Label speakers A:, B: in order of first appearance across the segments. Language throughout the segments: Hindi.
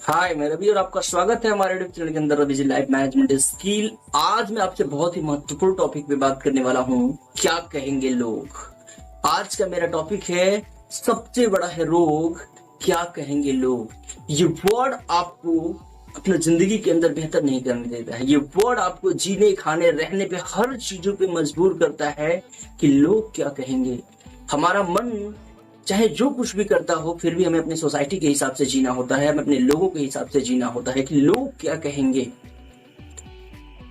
A: हाय, मैं रवि और आपका स्वागत है हमारे यूट्यूब चैनल के अंदर Ravi ji life management skill. आज मैं आपसे बहुत ही महत्वपूर्ण टॉपिक पे बात करने वाला हूँ, क्या कहेंगे लोग। आज का मेरा टॉपिक है सबसे बड़ा है रोग, क्या कहेंगे लोग। ये वर्ड आपको अपना जिंदगी के अंदर बेहतर नहीं करने देता है। ये वर्ड आपको जीने खाने रहने पे हर चीजों पे मजबूर करता है कि लोग क्या कहेंगे। हमारा मन चाहे जो कुछ भी करता हो, फिर भी हमें अपनी सोसाइटी के हिसाब से जीना होता है, हमें अपने लोगों के हिसाब से जीना होता है कि लोग क्या कहेंगे।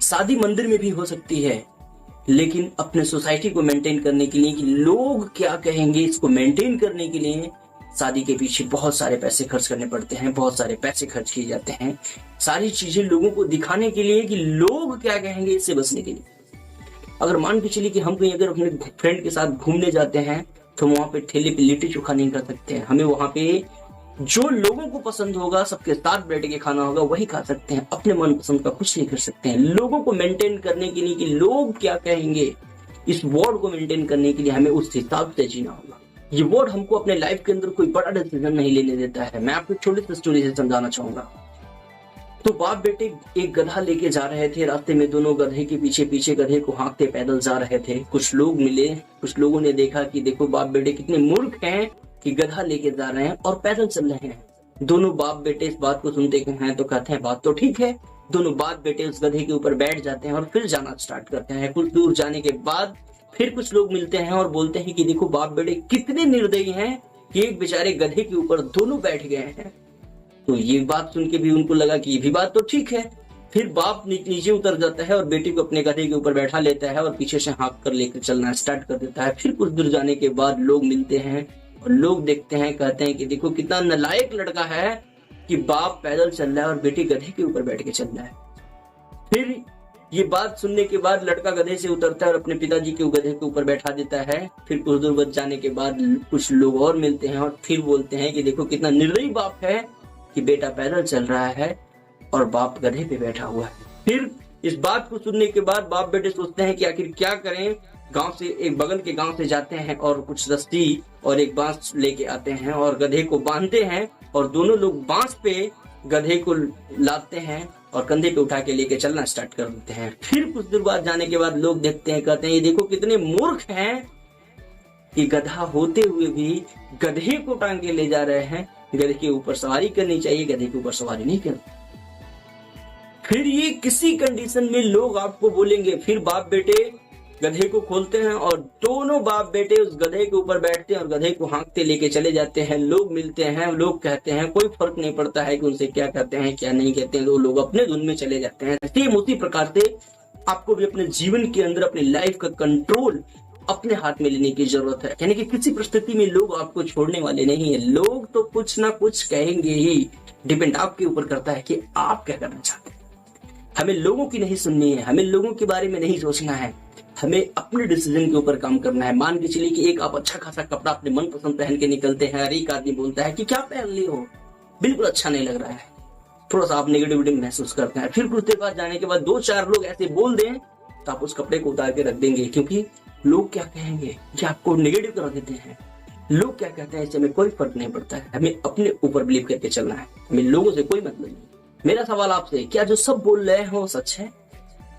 A: शादी मंदिर में भी हो सकती है, लेकिन अपने सोसाइटी को मेंटेन करने के लिए कि लोग क्या कहेंगे, इसको मेंटेन करने के लिए शादी के पीछे बहुत सारे पैसे खर्च करने पड़ते हैं, बहुत सारे पैसे खर्च किए जाते हैं, सारी चीजें लोगों को दिखाने के लिए कि लोग क्या कहेंगे, इससे बचने के लिए। अगर मान के चलिए कि हम कहीं अगर अपने फ्रेंड के साथ घूमने जाते हैं तो वहां पे ठेले पे लिट्टी चोखा नहीं कर सकते हैं। हमें वहां पे जो लोगों को पसंद होगा, सबके साथ बैठ के खाना होगा, वही खा सकते हैं। अपने मन पसंद का कुछ नहीं कर सकते हैं। लोगों को मेंटेन करने के लिए कि लोग क्या कहेंगे, इस वर्ड को मेंटेन करने के लिए हमें उस हिसाब से जीना होगा। ये वर्ड हमको अपने लाइफ के अंदर कोई बड़ा डिसीजन नहीं लेने देता है। मैं आपको छोटी सी स्टोरी से समझाना चाहूंगा। तो बाप बेटे एक गधा लेके जा रहे थे। रास्ते में दोनों गधे के पीछे पीछे गधे को हाँकते पैदल जा रहे थे। कुछ लोग मिले, कुछ लोगों ने देखा कि देखो बाप बेटे कितने मूर्ख हैं कि गधा लेके जा रहे हैं और पैदल चल रहे हैं। दोनों बाप बेटे इस बात को सुनते हैं तो कहते हैं बात तो ठीक है। दोनों बाप बेटे उस गधे के ऊपर बैठ जाते हैं और फिर जाना स्टार्ट करते हैं। कुछ दूर जाने के बाद फिर कुछ लोग मिलते हैं और बोलते हैं कि देखो बाप बेटे कितने निर्दयी हैं कि एक बेचारे गधे के ऊपर दोनों बैठ गए हैं। तो ये बात सुन के भी उनको लगा कि ये भी बात तो ठीक है। फिर बाप नीचे उतर जाता है और बेटी को अपने गधे के ऊपर बैठा लेता है और पीछे से हाँक कर लेकर चलना स्टार्ट कर देता है। फिर कुछ दूर जाने के बाद लोग मिलते हैं और लोग देखते हैं, कहते हैं कि देखो कितना नालायक लड़का है कि बाप पैदल चल रहा है और बेटी गधे के ऊपर बैठ के चल रहा है। फिर ये बात सुनने के बाद लड़का गधे से उतरता है और अपने पिताजी के गधे के ऊपर बैठा देता है। फिर कुछ दूर बच जाने के बाद कुछ लोग और मिलते हैं और फिर बोलते हैं कि देखो कितना निर्दयी बाप है कि बेटा पैदल चल रहा है और बाप गधे पे बैठा हुआ है। फिर इस बात को सुनने के बाद बाप बेटे सोचते हैं कि आखिर क्या करें। गांव से एक बगल के गांव से जाते हैं और कुछ रस्सी और एक बांस लेके आते हैं और गधे को बांधते हैं और दोनों लोग बांस पे गधे को लाते हैं और कंधे पे उठा के लेके चलना स्टार्ट कर देते हैं। फिर कुछ दूर बाद जाने के बाद लोग देखते हैं, कहते हैं ये देखो कितने मूर्ख हैं कि गधा होते हुए भी गधे को टांग के ले जा रहे हैं। गधे के ऊपर सवारी करनी चाहिए, गधे के ऊपर सवारी नहीं करनी। फिर ये किसी कंडीशन में लोग आपको बोलेंगे। फिर बाप बेटे गधे को खोलते हैं और दोनों बाप बेटे उस गधे के ऊपर बैठते हैं और गधे को हाँकते लेके चले जाते हैं। लोग मिलते हैं, लोग कहते हैं, कोई फर्क नहीं पड़ता है कि उनसे क्या कहते हैं क्या नहीं कहते हैं। वो लोग अपने धुन में चले जाते हैं। सेम उसी प्रकार से आपको भी अपने जीवन के अंदर अपनी लाइफ का कंट्रोल अपने हाथ में लेने की जरूरत है। यानी कि किसी परिस्थिति में लोग आपको छोड़ने वाले नहीं है। लोग तो कुछ ना कुछ कहेंगे ही। डिपेंड आपके ऊपर करता है कि आप क्या करना चाहते हैं। हमें लोगों की नहीं सुननी है, हमें लोगों के बारे में नहीं सोचना है, हमें अपने डिसीजन के ऊपर काम करना है। मान के चलिए कि एक आप अच्छा खासा कपड़ा अपने मनपसंद पहन के निकलते हैं, हर एक आदमी बोलता है कि क्या पहन ली हो, बिल्कुल अच्छा नहीं लग रहा है, थोड़ा सा आप नेगेटिविटी महसूस करते हैं। फिर कुछ देर बाद जाने के बाद दो चार लोग ऐसे बोल दें तो आप उस कपड़े को उतार के रख देंगे, क्योंकि लोग क्या कहेंगे कि आपको नेगेटिव कर देते हैं। लोग क्या कहते हैं इससे हमें कोई फर्क नहीं पड़ता है। हमें अपने ऊपर बिलीव करके चलना है, हमें लोगों से कोई मतलब नहीं। मेरा सवाल आपसे, क्या जो सब बोल रहे हैं वो सच है?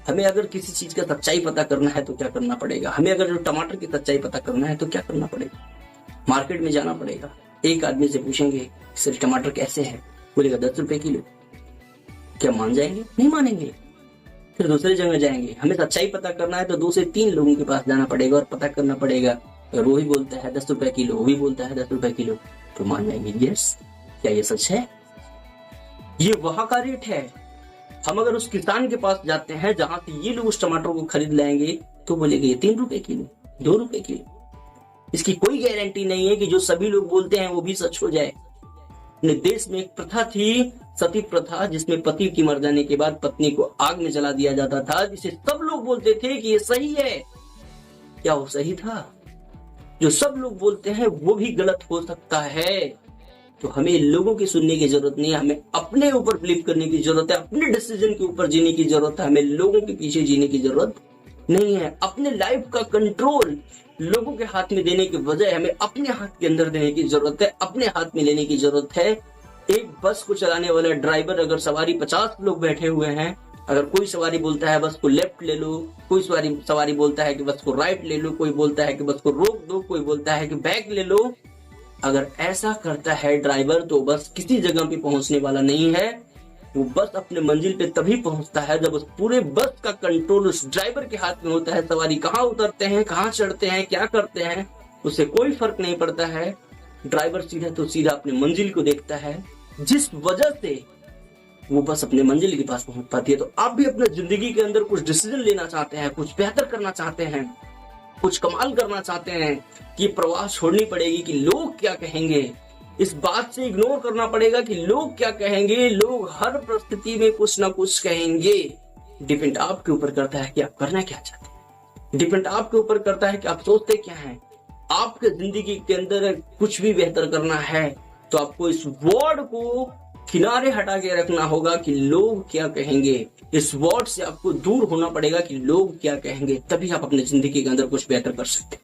A: हमें अगर किसी चीज का सच्चाई पता करना है तो क्या करना पड़ेगा? हमें अगर जो टमाटर की सच्चाई पता करना है तो क्या करना पड़ेगा? मार्केट में जाना पड़ेगा, एक आदमी से पूछेंगे सर टमाटर कैसे है, बोलेगा 10 रुपए किलो। क्या मान जाएंगे? नहीं मानेंगे। फिर दूसरी जगह जाएंगे, हमें सच्चाई पता करना है तो 2 से 3 लोगों के पास जाना पड़ेगा और पता करना पड़ेगा। अगर वो ही बोलता है 10 रुपए किलो, वो भी बोलता है 10 रुपए किलो, तो मान जाएंगे यस, क्या ये सच है? ये वहां का रेट है। हम अगर उस किसान के पास जाते हैं जहां से ये लोग उस टमाटर को खरीद लाएंगे तो बोलेंगे ये 3 रुपए किलो, 2 रुपए किलो। इसकी कोई गारंटी नहीं है कि जो सभी लोग बोलते हैं वो भी सच हो जाए। अपने देश में एक प्रथा थी, सती प्रथा, जिसमें पति की मर जाने के बाद पत्नी को आग में जला दिया जाता था, जिसे सब लोग बोलते थे कि ये सही है। क्या वो सही था? जो सब लोग बोलते हैं वो भी गलत हो सकता है। तो हमें लोगों की सुनने की जरूरत नहीं है, हमें अपने ऊपर बिलीव करने की जरूरत है, अपने डिसीजन के ऊपर जीने की जरूरत है। हमें लोगों के पीछे जीने की जरूरत नहीं है। अपने लाइफ का कंट्रोल लोगों के हाथ में देने के बजाय हमें अपने हाथ के अंदर देने की जरूरत है, अपने हाथ में लेने की जरूरत है। एक बस को चलाने वाला ड्राइवर, अगर सवारी 50 लोग बैठे हुए हैं, अगर कोई सवारी बोलता है बस को लेफ्ट ले लो, कोई सवारी बोलता है कि बस को राइट ले लो, कोई बोलता है कि बस को रोक दो, कोई बोलता है कि बैक ले लो, अगर ऐसा करता है ड्राइवर तो बस किसी जगह पे पहुंचने वाला नहीं है। वो बस अपने मंजिल पे तभी पहुंचता है जब उस पूरे बस का कंट्रोल उस ड्राइवर के हाथ में होता है। सवारी कहाँ उतरते हैं, कहाँ चढ़ते हैं, क्या करते हैं, उससे कोई फर्क नहीं पड़ता है। ड्राइवर सीधा तो सीधा अपने मंजिल को देखता है, जिस वजह से वो बस अपने मंजिल के पास पहुंच पाती है। तो आप भी अपने जिंदगी के अंदर कुछ डिसीजन लेना चाहते हैं, कुछ बेहतर करना चाहते हैं, कुछ कमाल करना चाहते हैं कि प्रवाह छोड़नी पड़ेगी कि लोग क्या कहेंगे, इस बात से इग्नोर करना पड़ेगा कि लोग क्या कहेंगे। लोग हर परिस्थिति में कुछ ना कुछ कहेंगे। डिपेंड आपके ऊपर करता है कि आप करना क्या चाहते हैं, डिपेंड आपके ऊपर करता है कि आप सोचते क्या हैं। आपके जिंदगी के अंदर कुछ भी बेहतर करना है तो आपको इस वर्ड को किनारे हटा के रखना होगा कि लोग क्या कहेंगे। इस वर्ड से आपको दूर होना पड़ेगा कि लोग क्या कहेंगे, तभी आप अपनी जिंदगी के अंदर कुछ बेहतर कर सकते हैं।